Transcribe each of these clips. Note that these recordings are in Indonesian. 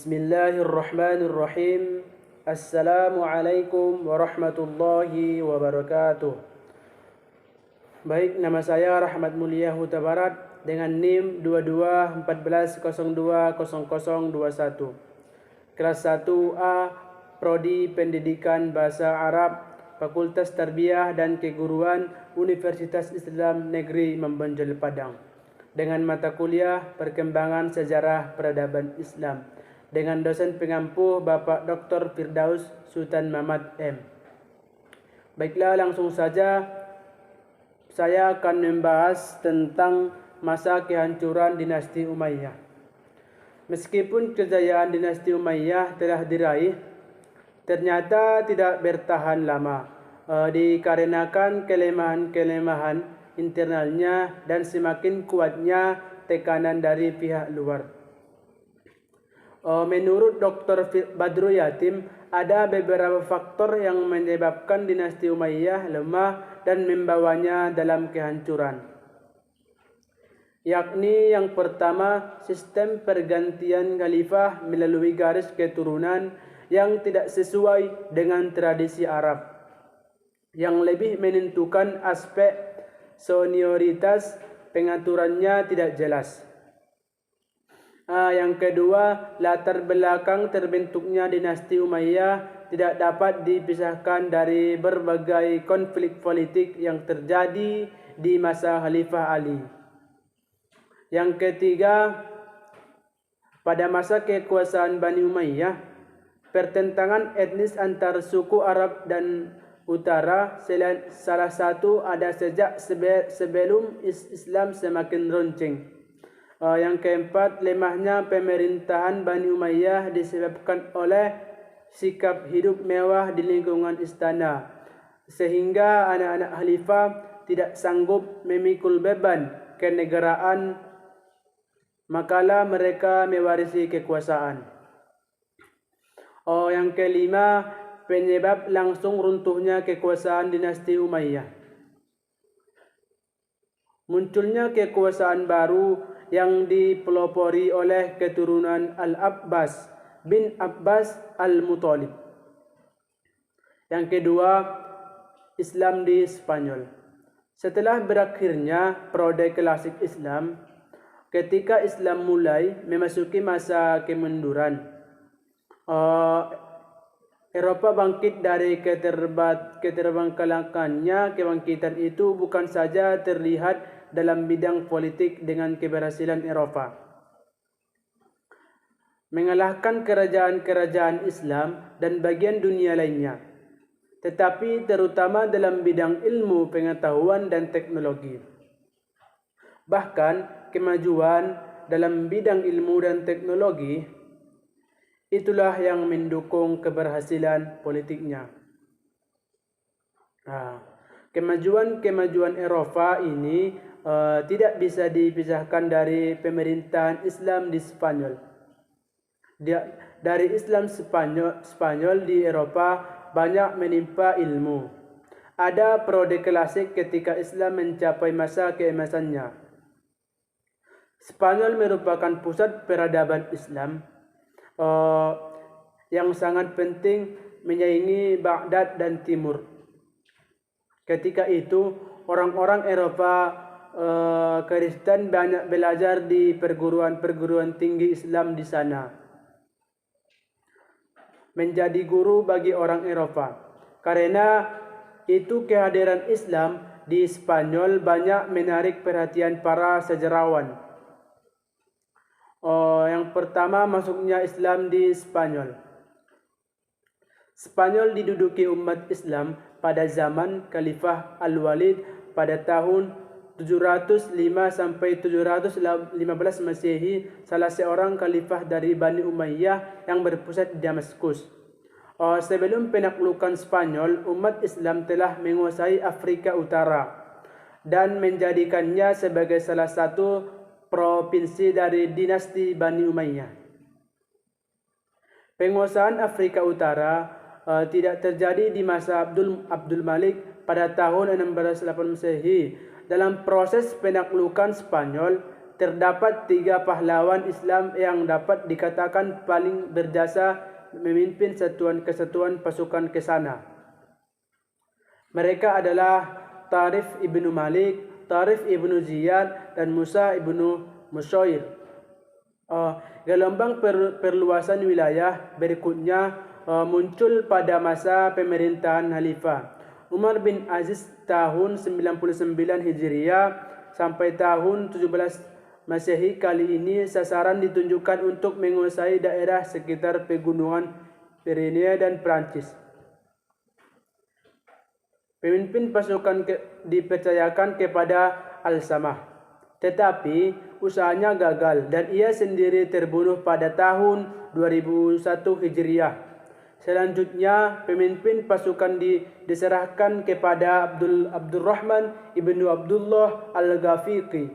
Bismillahirrahmanirrahim. Assalamualaikum warahmatullahi wabarakatuh. Baik, nama saya Rahmat Mulia Huta Barat dengan NIM 2214020021. Kelas 1A, Prodi Pendidikan Bahasa Arab, Fakultas Tarbiyah dan Keguruan Universitas Islam Negeri Membonjol Padang. Dengan mata kuliah Perkembangan Sejarah Peradaban Islam dengan dosen pengampu Bapak Dr. Firdaus Sultan Mamat M. Baiklah, langsung saja saya akan membahas tentang masa kehancuran dinasti Umayyah. Meskipun kejayaan dinasti Umayyah telah diraih, ternyata tidak bertahan lama dikarenakan kelemahan-kelemahan internalnya dan semakin kuatnya tekanan dari pihak luar. Menurut Dr. Badrul Yatim, ada beberapa faktor yang menyebabkan dinasti Umayyah lemah dan membawanya dalam kehancuran. Yakni yang pertama, sistem pergantian khalifah melalui garis keturunan yang tidak sesuai dengan tradisi Arab, yang lebih menentukan aspek senioritas, pengaturannya tidak jelas. Yang kedua, latar belakang terbentuknya dinasti Umayyah tidak dapat dipisahkan dari berbagai konflik politik yang terjadi di masa Khalifah Ali. Yang ketiga, pada masa kekuasaan Bani Umayyah, pertentangan etnis antar suku Arab dan Utara salah satu ada sejak sebelum Islam semakin runcing. Yang keempat, lemahnya pemerintahan Bani Umayyah disebabkan oleh sikap hidup mewah di lingkungan istana, sehingga anak-anak khalifah tidak sanggup memikul beban kenegaraan, makalah mereka mewarisi kekuasaan. Yang kelima, penyebab langsung runtuhnya kekuasaan dinasti Umayyah. Munculnya kekuasaan baru yang dipelopori oleh keturunan Al-Abbas bin Abbas Al-Muttalib. Yang kedua, Islam di Spanyol. Setelah berakhirnya periode klasik Islam, ketika Islam mulai memasuki masa kemunduran, Eropa bangkit dari keterbengkalakannya. Kebangkitan itu bukan saja terlihat dalam bidang politik dengan keberhasilan Eropa mengalahkan kerajaan-kerajaan Islam dan bagian dunia lainnya, tetapi terutama dalam bidang ilmu, pengetahuan, dan teknologi. Bahkan kemajuan dalam bidang ilmu dan teknologi itulah yang mendukung keberhasilan politiknya. Kemajuan Eropa ini tidak bisa dipisahkan dari pemerintahan Islam di Spanyol. Dari Islam Spanyol di Eropa banyak menimpa ilmu. Ada periode klasik ketika Islam mencapai masa keemasannya. Spanyol merupakan pusat peradaban Islam yang sangat penting menyaingi Baghdad dan Timur. Ketika itu orang-orang Eropa Kristen banyak belajar di perguruan tinggi Islam di sana, menjadi guru bagi orang Eropa. Karena itu kehadiran Islam di Spanyol banyak menarik perhatian para sejarawan. Yang pertama, masuknya Islam di Spanyol. Spanyol diduduki umat Islam pada zaman Khalifah Al-Walid pada tahun 705 sampai 715 Masehi, salah seorang khalifah dari Bani Umayyah yang berpusat di Damaskus. Sebelum penaklukan Spanyol, umat Islam telah menguasai Afrika Utara dan menjadikannya sebagai salah satu provinsi dari dinasti Bani Umayyah. Penguasaan Afrika Utara tidak terjadi di masa Abdul Malik pada tahun 1608 Masehi. Dalam proses penaklukan Spanyol, terdapat 3 pahlawan Islam yang dapat dikatakan paling berjasa memimpin kesatuan pasukan ke sana. Mereka adalah Tarif ibnu Malik, Tarif ibnu Ziyad, dan Musa ibnu Musyair. Gelombang perluasan wilayah berikutnya muncul pada masa pemerintahan Khalifah Umar bin Aziz tahun 99 Hijriah sampai tahun 17 Masehi. Kali ini sasaran ditunjukkan untuk menguasai daerah sekitar pegunungan Pyrenea dan Prancis. Pemimpin pasukan dipercayakan kepada Al-Samah, tetapi usahanya gagal dan ia sendiri terbunuh pada tahun 2001 Hijriah. Selanjutnya, pemimpin pasukan diserahkan kepada Abdurrahman ibnu Abdullah Al-Ghafiqi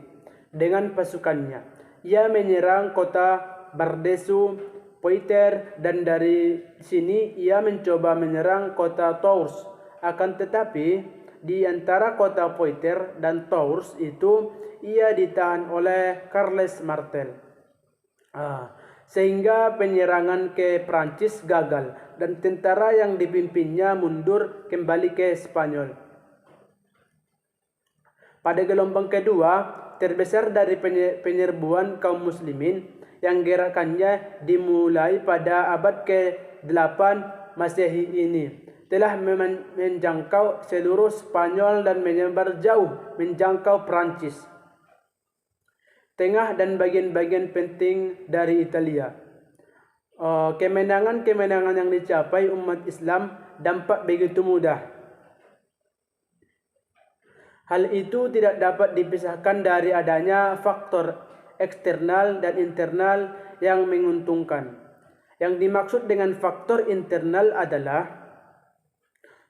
dengan pasukannya. Ia menyerang kota Bardesu, Poitiers, dan dari sini ia mencoba menyerang kota Tours. Akan tetapi, di antara kota Poitiers dan Tours itu ia ditahan oleh Charles Martel. Sehingga penyerangan ke Prancis gagal dan tentara yang dipimpinnya mundur kembali ke Spanyol. Pada gelombang kedua, terbesar dari penyerbuan kaum muslimin yang gerakannya dimulai pada abad ke-8 Masehi ini telah menjangkau seluruh Spanyol dan menyebar jauh menjangkau Prancis, tengah dan bagian-bagian penting dari Italia. Kemenangan-kemenangan yang dicapai umat Islam dampak begitu mudah. Hal itu tidak dapat dipisahkan dari adanya faktor eksternal dan internal yang menguntungkan. Yang dimaksud dengan faktor internal adalah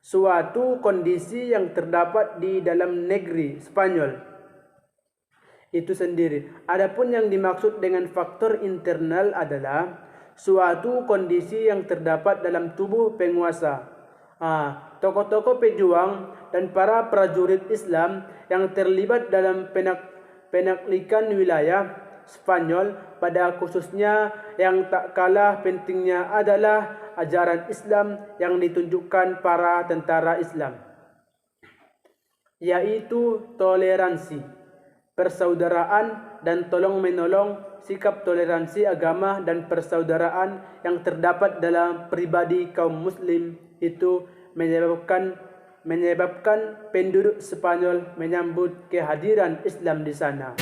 suatu kondisi yang terdapat di dalam negeri Spanyol itu sendiri. Adapun yang dimaksud dengan faktor internal adalah suatu kondisi yang terdapat dalam tubuh penguasa. Tokoh-tokoh pejuang dan para prajurit Islam yang terlibat dalam penaklikan wilayah Spanyol pada khususnya yang tak kalah pentingnya adalah ajaran Islam yang ditunjukkan para tentara Islam, yaitu toleransi, persaudaraan, dan tolong-menolong. Sikap toleransi agama dan persaudaraan yang terdapat dalam pribadi kaum muslim itu menyebabkan penduduk Spanyol menyambut kehadiran Islam di sana.